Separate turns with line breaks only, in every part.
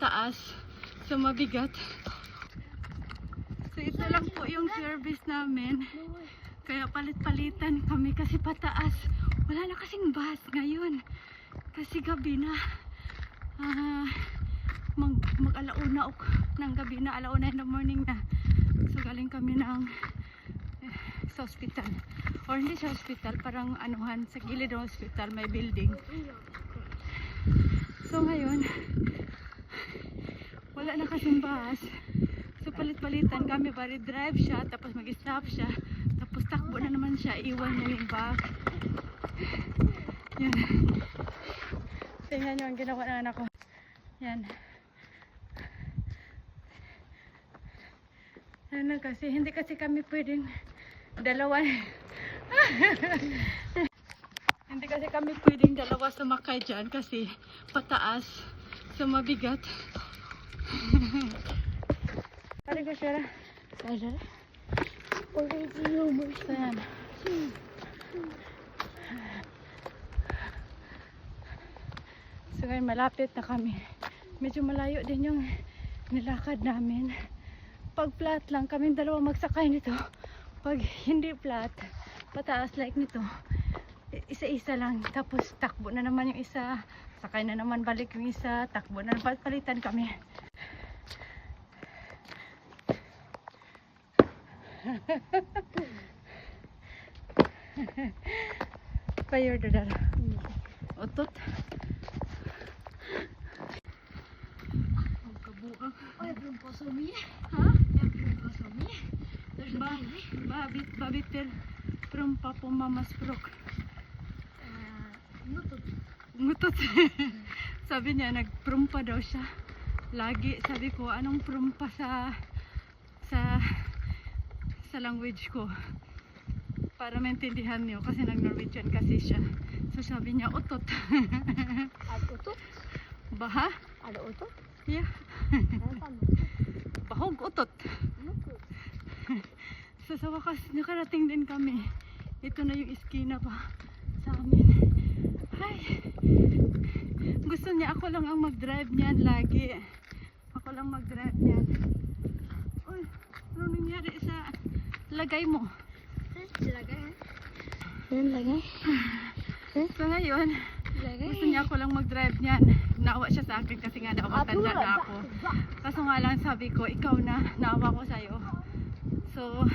Taas. So mabigat. So ito lang po yung service namin. Kaya palit-palitan kami kasi pataas. Wala na kasing bus ngayon. Kasi gabi na. Mag-alauna ng gabi na. Alauna in the morning na. So galing kami ng sa hospital. Or hindi sa hospital. Parang anuhan. Sa gilid ng hospital may building. So ngayon wala na kasing bus. So palit-palitan kami. Bari drive siya. Tapos mag-stop siya. Tapos takbo na naman siya. Iwan niya yung bag. Yan. Tingnan nyo ang ginawa ng anak ko. Yan. Ano kasi, hindi kasi kami pwedeng dalawa. Hindi kasi kami pwedeng dalawa sumakay dyan kasi pataas. So mabigat. Pare ko siya. Pare. So yan. So ngayon malapit na kami. Medyo malayo din yung nilakad namin. Pag flat lang kami dalawa magsakay nito. Pag hindi flat, pataas like nito, isa-isa lang. Tapos takbo na naman yung isa. Sakay na naman balik yung isa. Takbo na naman. Palitan kami. Fire dadar. Otot.
Ay, belum kosong ni.
Ha?
Ya, belum kosong ni.
Babitir from Papo Mama's Prok.
Nutut.
Ngutot. Sabi niya, nagprumpa daw siya. Lagi, sabi ko, anong prumpa sa language ko? Para maintindihan niyo, kasi nag-Norwegian kasi siya. So sabi niya, utot.
Ada utot?
Baha?
Ada utot?
Yeah.
Apa?
Bahog utot.
Nutut.
So sa wakas, nakarating din kami. Ito na yung iskina pa sa amin. Ay, gusto niya ako lang ang mag-drive niyan lagi. Ako lang mag-drive niyan. Uy, ano nangyari sa lagay mo?
Lagay. Yan lagay.
So ngayon,
Lagay.
gusto niya ako lang mag-drive niyan. Naawa siya sa akin kasi nga daw matanda na ako. Kaso nga lang sabi ko, ikaw na, naawa ko sa'yo. So,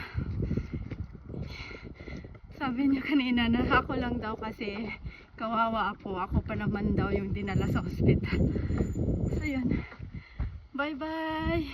sabi niya kanina na ako lang daw kasi kawawa ako. Ako pa naman daw yung dinala sa hospital. So yun. Bye bye!